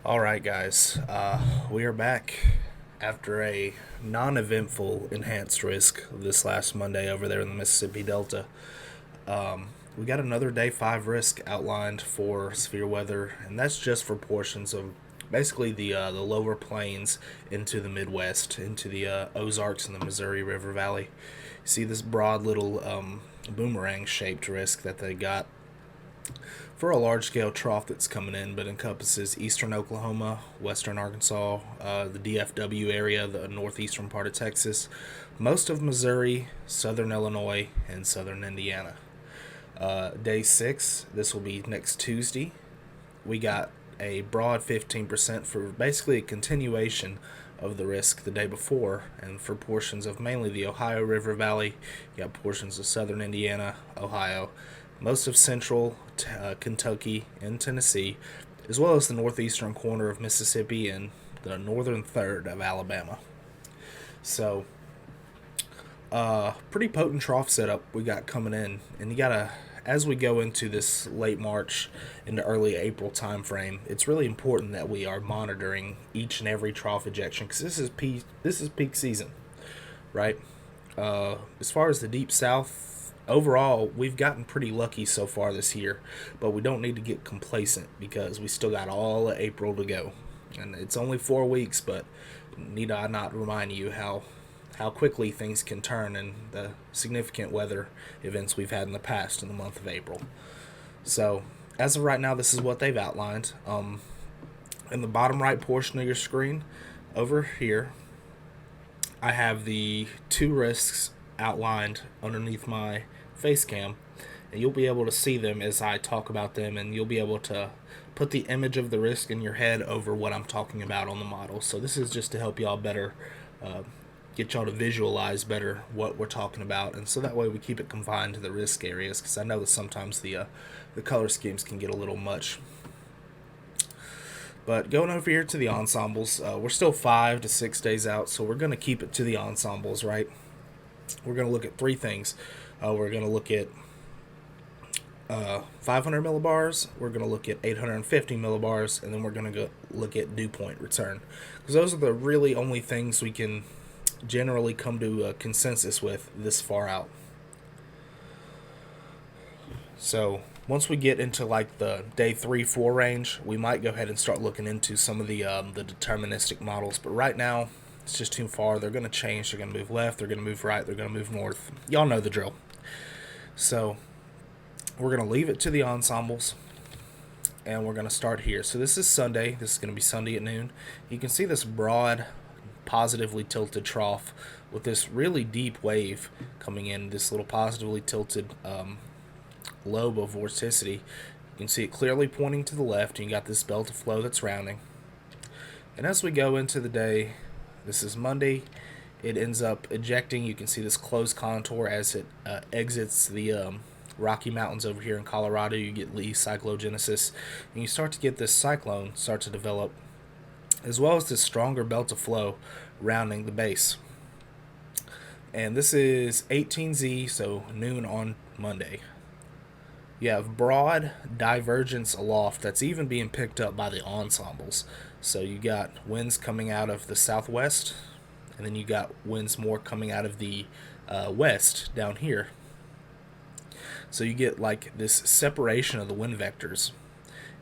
All right, guys. We are back after a non-eventful enhanced risk this last Monday over there in the Mississippi Delta. We got another day 5 risk outlined for severe weather, and that's just for portions of basically the lower plains into the Midwest, into the Ozarks and the Missouri River Valley. You see this broad little boomerang-shaped risk that they got for a large scale trough that's coming in, but encompasses eastern Oklahoma, western Arkansas, the DFW area, the northeastern part of Texas, most of Missouri, southern Illinois, and southern Indiana. Day 6, this will be next Tuesday. We got a broad 15% for basically a continuation of the risk the day before, and for portions of mainly the Ohio River Valley, you got portions of southern Indiana, Ohio, most of central Kentucky and Tennessee, as well as the northeastern corner of Mississippi and the northern third of Alabama. So, pretty potent trough setup we got coming in, and you gotta, as we go into this late March into early April time frame, it's really important that we are monitoring each and every trough ejection because this is peak season, right? As far as the deep south, overall, we've gotten pretty lucky so far this year, but we don't need to get complacent because we still got all of April to go. And it's only 4 weeks, but need I not remind you how quickly things can turn and the significant weather events we've had in the past in the month of April. So, as of right now, this is what they've outlined. In the bottom right portion of your screen, over here, I have the 2 risks outlined underneath my face cam, and you'll be able to see them as I talk about them, and you'll be able to put the image of the risk in your head over what I'm talking about on the model. So this is just to help y'all better get y'all to visualize better what we're talking about, and so that way we keep it confined to the risk areas, because I know that sometimes the color schemes can get a little much. But going over here to the ensembles, we're still 5 to 6 days out, so we're going to keep it to the ensembles, right? We're going to look at 3 things. We're going to look at 500 millibars, we're going to look at 850 millibars, and then we're going to look at dew point return. Because those are the really only things we can generally come to a consensus with this far out. So once we get into like the day 3-4 range, we might go ahead and start looking into some of the deterministic models. But right now, it's just too far. They're going to change. They're going to move left. They're going to move right. They're going to move north. Y'all know the drill. So we're going to leave it to the ensembles, and we're going to start here. So this is Sunday. This is going to be Sunday at noon. You can see this broad, positively tilted trough with this really deep wave coming in, this little positively tilted lobe of vorticity. You can see it clearly pointing to the left, and you got this belt of flow that's rounding. And as we go into the day, this is Monday, it ends up ejecting. You can see this closed contour as it exits the Rocky Mountains over here in Colorado. You get Lee cyclogenesis, and you start to get this cyclone start to develop, as well as this stronger belt of flow rounding the base. And this is 18Z, so noon on Monday. You have broad divergence aloft that's even being picked up by the ensembles. So you got winds coming out of the southwest, and then you got winds more coming out of the west down here. So you get like this separation of the wind vectors.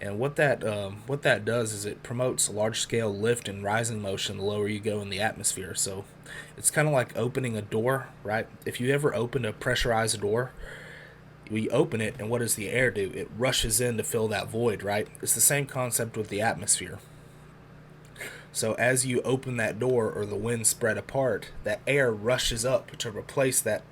And what that does is it promotes large-scale lift and rising motion the lower you go in the atmosphere. So it's kind of like opening a door, right? If you ever opened a pressurized door, we open it, and what does the air do? It rushes in to fill that void, right? It's the same concept with the atmosphere. So as you open that door or the wind spread apart, that air rushes up to replace that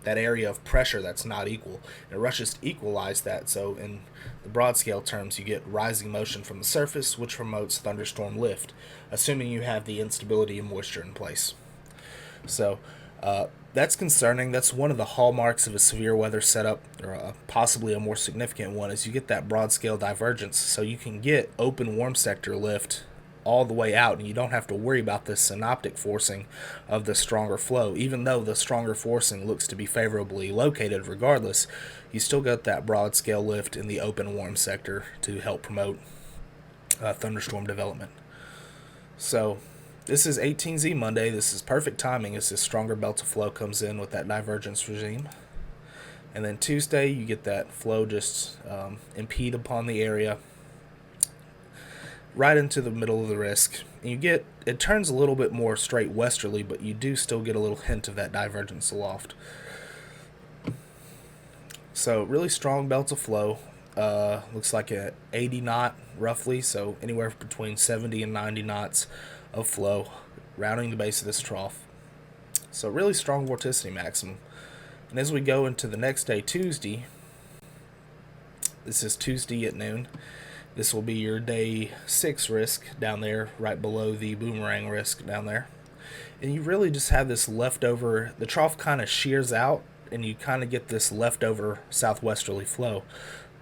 area of pressure that's not equal. It rushes to equalize that. So in the broad scale terms, you get rising motion from the surface, which promotes thunderstorm lift, assuming you have the instability and moisture in place. So that's concerning. That's one of the hallmarks of a severe weather setup, or possibly a more significant one, is you get that broad scale divergence. So you can get open warm sector lift all the way out, and you don't have to worry about the synoptic forcing of the stronger flow. Even though the stronger forcing looks to be favorably located regardless, you still got that broad scale lift in the open warm sector to help promote thunderstorm development. So this is 18Z Monday. This is perfect timing as this stronger belt of flow comes in with that divergence regime. And then Tuesday, you get that flow just impede upon the area right into the middle of the risk. And you get, it turns a little bit more straight westerly, but you do still get a little hint of that divergence aloft. So really strong belt of flow. Looks like a 80 knot roughly, so anywhere between 70 and 90 knots of flow rounding the base of this trough. So really strong vorticity maximum. And as we go into the next day, Tuesday, this is Tuesday at noon. This will be your day 6 risk down there, right below the boomerang risk down there. And you really just have this leftover, the trough kind of shears out, and you kind of get this leftover southwesterly flow.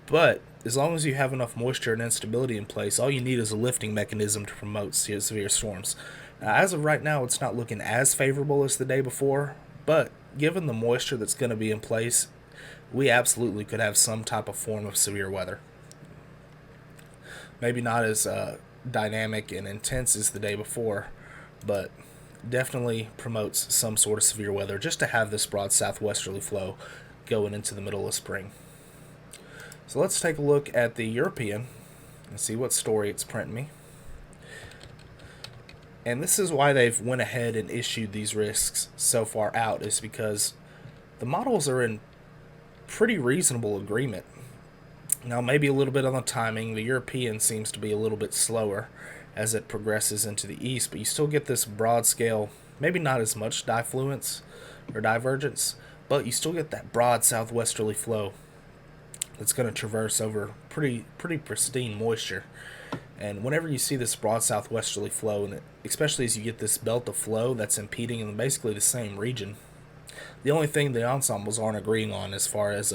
But as long as you have enough moisture and instability in place, all you need is a lifting mechanism to promote severe storms. Now, as of right now, it's not looking as favorable as the day before, but given the moisture that's going to be in place, we absolutely could have some type of form of severe weather. Maybe not as dynamic and intense as the day before, but definitely promotes some sort of severe weather just to have this broad southwesterly flow going into the middle of spring. So let's take a look at the European and see what story it's printing me. And this is why they've went ahead and issued these risks so far out, is because the models are in pretty reasonable agreement. Now, maybe a little bit on the timing. The European seems to be a little bit slower as it progresses into the east, but you still get this broad scale, maybe not as much diffluence or divergence, but you still get that broad southwesterly flow that's going to traverse over pretty pristine moisture. And whenever you see this broad southwesterly flow, and especially as you get this belt of flow that's impeding in basically the same region, the only thing the ensembles aren't agreeing on as far as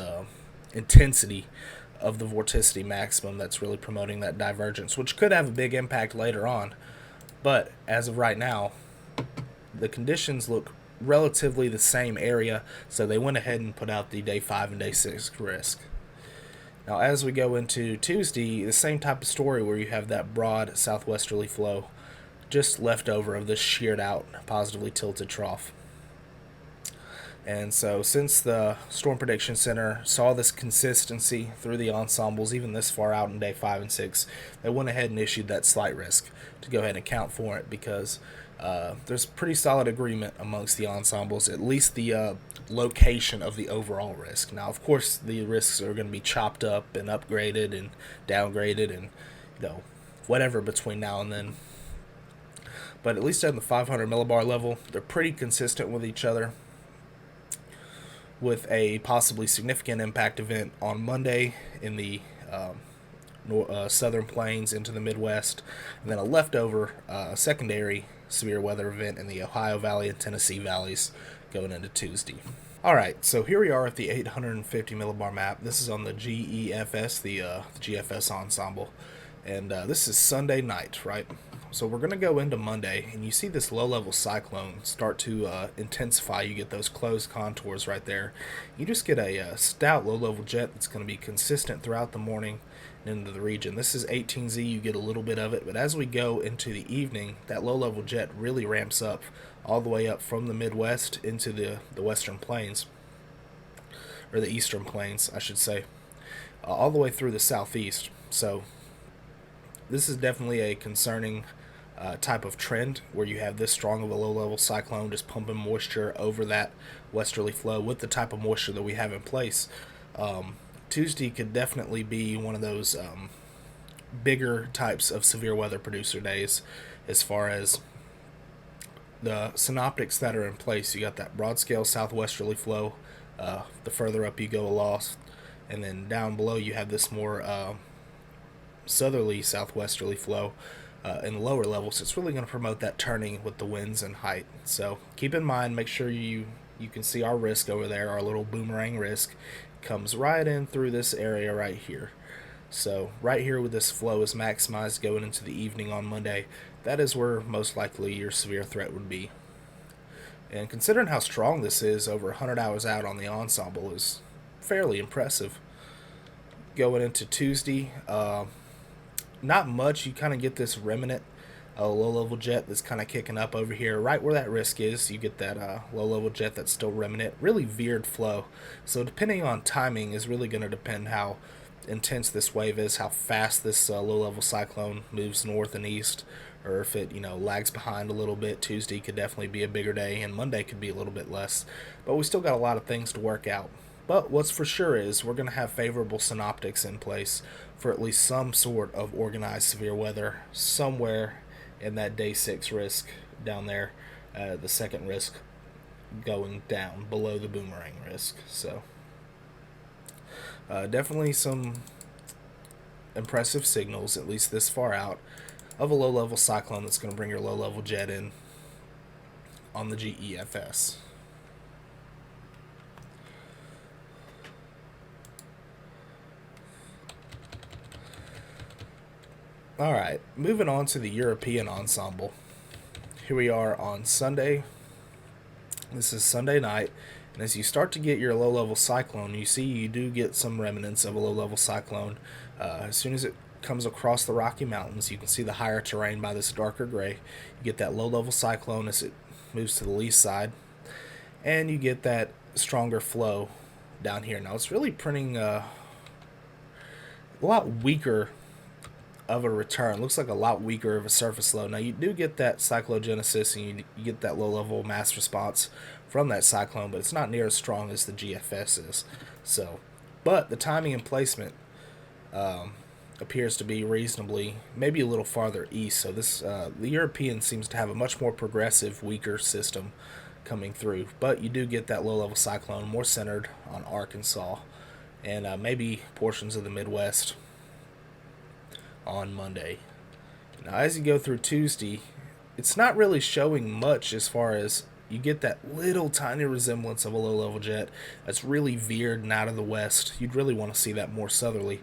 intensity of the vorticity maximum that's really promoting that divergence, which could have a big impact later on. But as of right now, the conditions look relatively the same area, so they went ahead and put out the day 5 and day 6 risk. Now, as we go into Tuesday, the same type of story where you have that broad southwesterly flow just left over of this sheared out, positively tilted trough. And so since the Storm Prediction Center saw this consistency through the ensembles, even this far out in day 5 and 6, they went ahead and issued that slight risk to go ahead and account for it, because there's pretty solid agreement amongst the ensembles, at least the location of the overall risk. Now, of course, the risks are going to be chopped up and upgraded and downgraded and, whatever between now and then. But at least at the 500 millibar level, they're pretty consistent with each other, with a possibly significant impact event on Monday in the southern plains into the Midwest, and then a leftover secondary severe weather event in the Ohio Valley and Tennessee valleys going into Tuesday. Alright, so here we are at the 850 millibar map. This is on the GEFS, the GFS ensemble, and this is Sunday night, right? So we're going to go into Monday, and you see this low-level cyclone start to intensify. You get those closed contours right there. You just get a stout low-level jet that's going to be consistent throughout the morning and into the region. This is 18Z. You get a little bit of it, but as we go into the evening, that low-level jet really ramps up all the way up from the Midwest into the western plains, or the eastern plains, I should say, all the way through the southeast. So this is definitely a concerning type of trend where you have this strong of a low-level cyclone just pumping moisture over that westerly flow with the type of moisture that we have in place. Tuesday could definitely be one of those bigger types of severe weather producer days as far as the synoptics that are in place. You got that broad scale southwesterly flow, the further up you go aloft, and then down below you have this more southerly southwesterly flow in the lower levels. It's really going to promote that turning with the winds and height. So keep in mind, make sure you can see our risk over there. Our little boomerang risk comes right in through this area right here. So right here where this flow is maximized going into the evening on Monday, that is where most likely your severe threat would be. And considering how strong this is, over 100 hours out on the ensemble is fairly impressive. Going into Tuesday, not much. You kind of get this remnant, a low-level jet that's kind of kicking up over here, right where that risk is. You get that low-level jet that's still remnant, really veered flow. So depending on timing is really going to depend how intense this wave is, how fast this low-level cyclone moves north and east, or if it lags behind a little bit. Tuesday could definitely be a bigger day, and Monday could be a little bit less. But we still got a lot of things to work out. But what's for sure is we're going to have favorable synoptics in place for at least some sort of organized severe weather somewhere in that day 6 risk down there, the second risk going down below the boomerang risk. So definitely some impressive signals, at least this far out, of a low-level cyclone that's going to bring your low-level jet in on the GEFS. Alright, moving on to the European ensemble. Here we are on Sunday. This is Sunday night, and as you start to get your low-level cyclone, you do get some remnants of a low-level cyclone. As soon as it comes across the Rocky Mountains, you can see the higher terrain by this darker gray. You get that low-level cyclone as it moves to the lee side, and you get that stronger flow down here. Now, it's really printing a lot weaker of a return. Looks like a lot weaker of a surface low. Now, you do get that cyclogenesis, and you get that low-level mass response from that cyclone, but it's not near as strong as the GFS is. So, but the timing and placement appears to be reasonably, maybe a little farther east. So this the European seems to have a much more progressive, weaker system coming through. But you do get that low-level cyclone more centered on Arkansas and maybe portions of the Midwest on Monday. Now, as you go through Tuesday, it's not really showing much as far as you get that little tiny resemblance of a low-level jet that's really veered and out of the west. You'd really want to see that more southerly.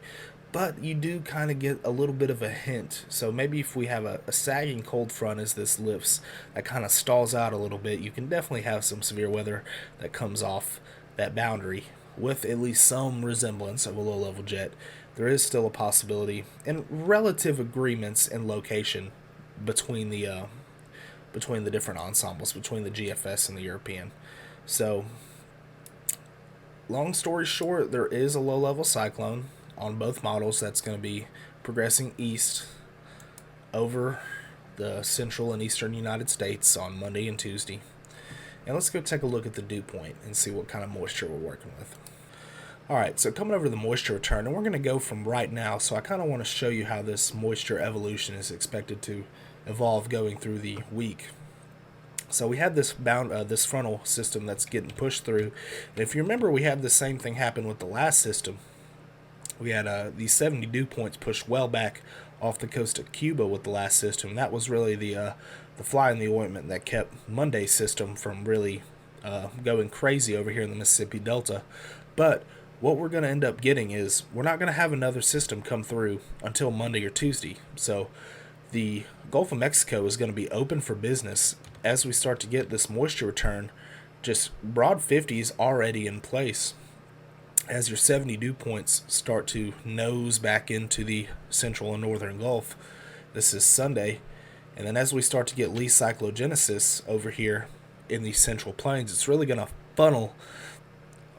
But you do kind of get a little bit of a hint. So maybe if we have a sagging cold front as this lifts, that kind of stalls out a little bit, you can definitely have some severe weather that comes off that boundary with at least some resemblance of a low-level jet. There is still a possibility and relative agreements in location between the different ensembles, between the GFS and the European. So, long story short, there is a low-level cyclone on both models that's going to be progressing east over the central and eastern United States on Monday and Tuesday. And let's go take a look at the dew point and see what kind of moisture we're working with. Alright, so coming over to the moisture return, and we're going to go from right now, so I kind of want to show you how this moisture evolution is expected to evolve going through the week. So we had this this frontal system that's getting pushed through, and if you remember, we had the same thing happen with the last system. We had these 70 dew points pushed well back off the coast of Cuba with the last system. That was really the fly in the ointment that kept Monday's system from really going crazy over here in the Mississippi Delta. But what we're going to end up getting is we're not going to have another system come through until Monday or Tuesday. So the Gulf of Mexico is going to be open for business as we start to get this moisture return. Just broad 50s already in place as your 70 dew points start to nose back into the central and northern Gulf. This is Sunday. And then as we start to get lee cyclogenesis over here in the central plains, it's really going to funnel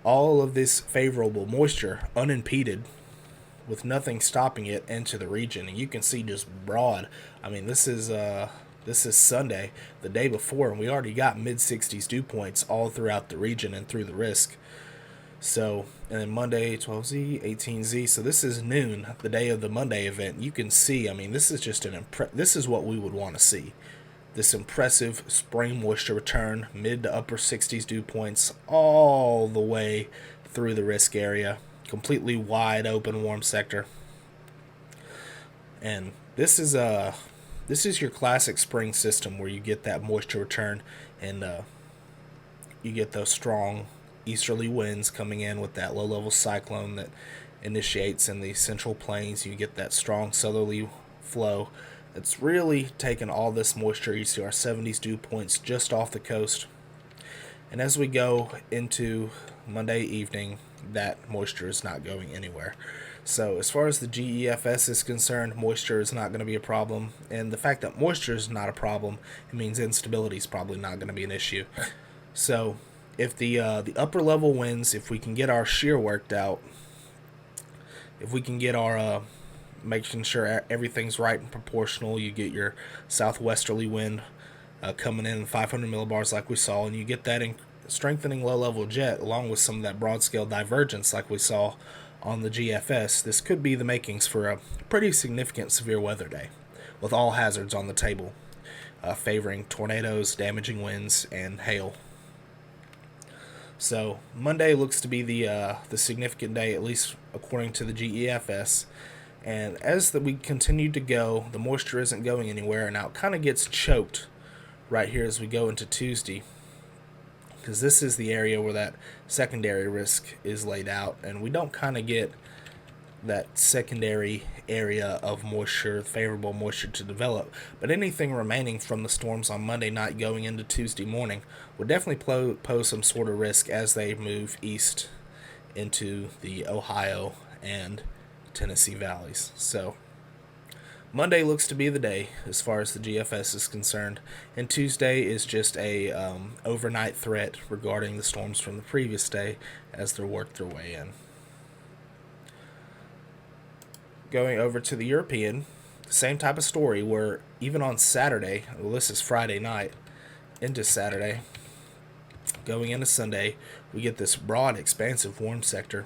all of this favorable moisture unimpeded with nothing stopping it into the region. And you can see just broad. I mean, this is Sunday, the day before, and we already got mid-60s dew points all throughout the region and through the risk. So, and then Monday, 12Z, 18Z. So this is noon, the day of the Monday event. You can see, I mean, this is just this is what we would want to see. This impressive spring moisture return, mid to upper 60s dew points, all the way through the risk area. Completely wide open warm sector. And this is your classic spring system where you get that moisture return and you get those strong easterly winds coming in with that low-level cyclone that initiates in the central plains. You get that strong southerly flow that's really taken all this moisture. You see our 70s dew points just off the coast. And as we go into Monday evening, that moisture is not going anywhere. So as far as the GEFS is concerned, moisture is not going to be a problem, and the fact that moisture is not a problem, it means instability is probably not going to be an issue. So if the upper level winds, if we can get our shear worked out, if we can get our making sure everything's right and proportional, you get your southwesterly wind coming in 500 millibars like we saw, and you get that in strengthening low level jet along with some of that broad scale divergence like we saw on the GFS, this could be the makings for a pretty significant severe weather day with all hazards on the table, favoring tornadoes, damaging winds, and hail. So Monday looks to be the significant day, at least according to the GEFS. And as we continue to go, the moisture isn't going anywhere, and now it kind of gets choked right here as we go into Tuesday, because this is the area where that secondary risk is laid out, and we don't kind of get that secondary area of moisture, favorable moisture to develop. But anything remaining from the storms on Monday night going into Tuesday morning would definitely pose some sort of risk as they move east into the Ohio and Tennessee valleys. So Monday looks to be the day as far as the GFS is concerned, and Tuesday is just a overnight threat regarding the storms from the previous day as they work their way in. Going over to the European, same type of story where even on Saturday, well, this is Friday night into Saturday, going into Sunday, we get this broad, expansive warm sector.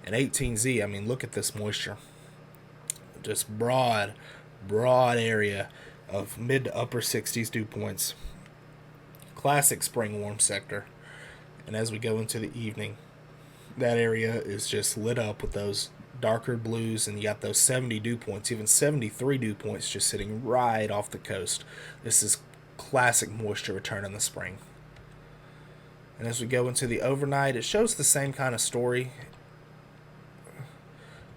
And 18Z, I mean, look at this moisture. Just broad area of mid to upper 60s dew points. Classic spring warm sector. And as we go into the evening, that area is just lit up with those darker blues, and you got those 70 dew points, even 73 dew points just sitting right off the coast. This is classic moisture return in the spring. And as we go into the overnight, it shows the same kind of story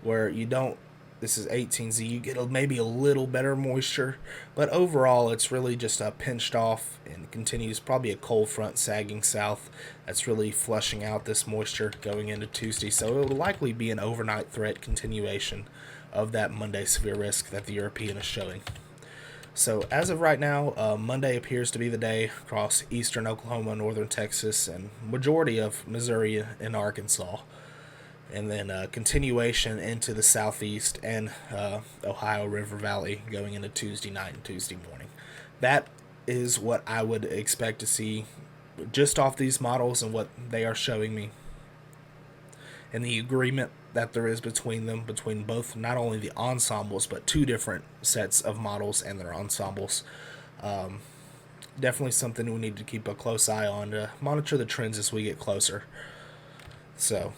where you don't, this is 18Z, you get maybe a little better moisture, but overall it's really just pinched off and continues, probably a cold front sagging south that's really flushing out this moisture going into Tuesday. So it will likely be an overnight threat continuation of that Monday severe risk that the European is showing. So as of right now, Monday appears to be the day across eastern Oklahoma, northern Texas, and majority of Missouri and Arkansas. And then continuation into the southeast and Ohio River Valley going into Tuesday night and Tuesday morning. That is what I would expect to see just off these models and what they are showing me. And the agreement that there is between them, between both, not only the ensembles, but two different sets of models and their ensembles. Definitely something we need to keep a close eye on to monitor the trends as we get closer. So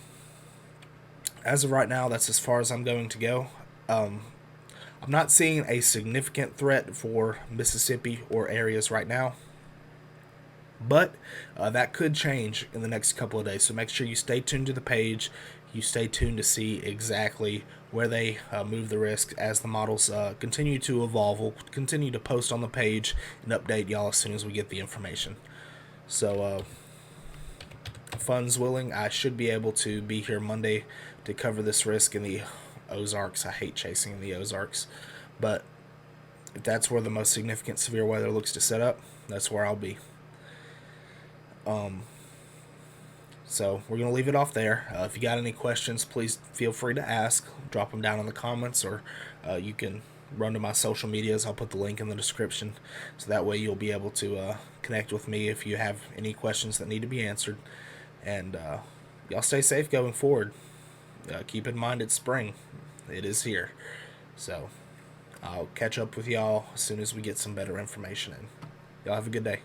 as of right now, that's as far as I'm going to go. I'm not seeing a significant threat for Mississippi or areas right now, but that could change in the next couple of days. So make sure you stay tuned to the page. You stay tuned to see exactly where they move the risk as the models continue to evolve. We'll continue to post on the page and update y'all as soon as we get the information. So funds willing, I should be able to be here Monday to cover this risk in the Ozarks. I hate chasing in the Ozarks, but if that's where the most significant severe weather looks to set up, that's where I'll be. So we're going to leave it off there. If you got any questions, please feel free to ask. Drop them down in the comments, or you can run to my social medias. I'll put the link in the description, so that way you'll be able to connect with me if you have any questions that need to be answered. And y'all stay safe going forward. Keep in mind it's spring. It is here. So I'll catch up with y'all as soon as we get some better information in. Y'all have a good day.